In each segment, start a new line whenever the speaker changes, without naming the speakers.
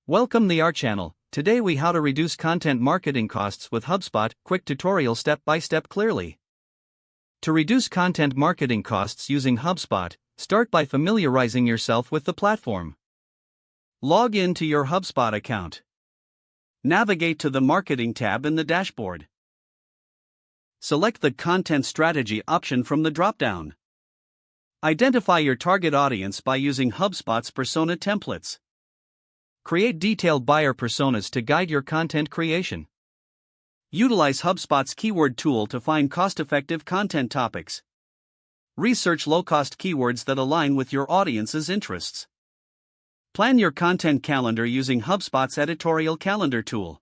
Welcome to our channel. Today we how to reduce content marketing costs with HubSpot, quick tutorial step by step clearly. To reduce content marketing costs using HubSpot, start by familiarizing yourself with the platform. Log in to your HubSpot account. Navigate to the Marketing tab in the dashboard. Select the Content Strategy option from the drop-down. Identify your target audience by using HubSpot's persona templates. Create detailed buyer personas to guide your content creation. Utilize HubSpot's keyword tool to find cost-effective content topics. Research low-cost keywords that align with your audience's interests. Plan your content calendar using HubSpot's editorial calendar tool.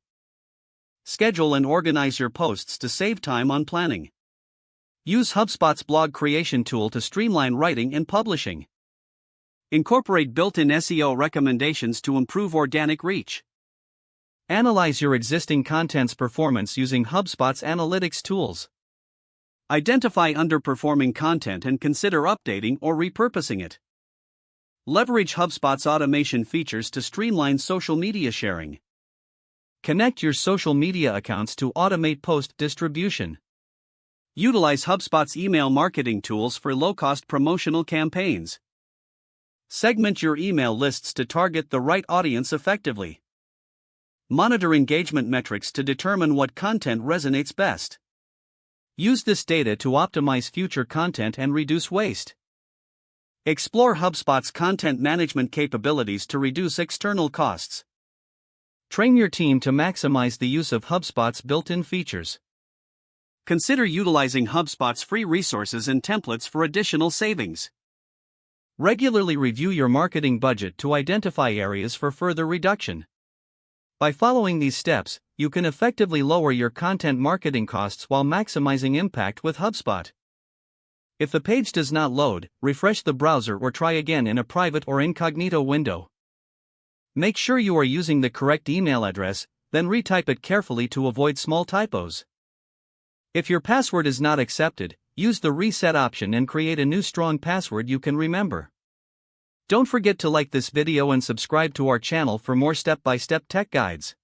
Schedule and organize your posts to save time on planning. Use HubSpot's blog creation tool to streamline writing and publishing. Incorporate built-in SEO recommendations to improve organic reach. Analyze your existing content's performance using HubSpot's analytics tools. Identify underperforming content and consider updating or repurposing it. Leverage HubSpot's automation features to streamline social media sharing. Connect your social media accounts to automate post distribution. Utilize HubSpot's email marketing tools for low-cost promotional campaigns. Segment your email lists to target the right audience effectively. Monitor engagement metrics to determine what content resonates best. Use this data to optimize future content and reduce waste. Explore HubSpot's content management capabilities to reduce external costs. Train your team to maximize the use of HubSpot's built-in features. Consider utilizing HubSpot's free resources and templates for additional savings. Regularly review your marketing budget to identify areas for further reduction. By following these steps, you can effectively lower your content marketing costs while maximizing impact with HubSpot. If the page does not load, refresh the browser or try again in a private or incognito window. Make sure you are using the correct email address, then retype it carefully to avoid small typos. If your password is not accepted, use the reset option and create a new strong password you can remember. Don't forget to like this video and subscribe to our channel for more step-by-step tech guides.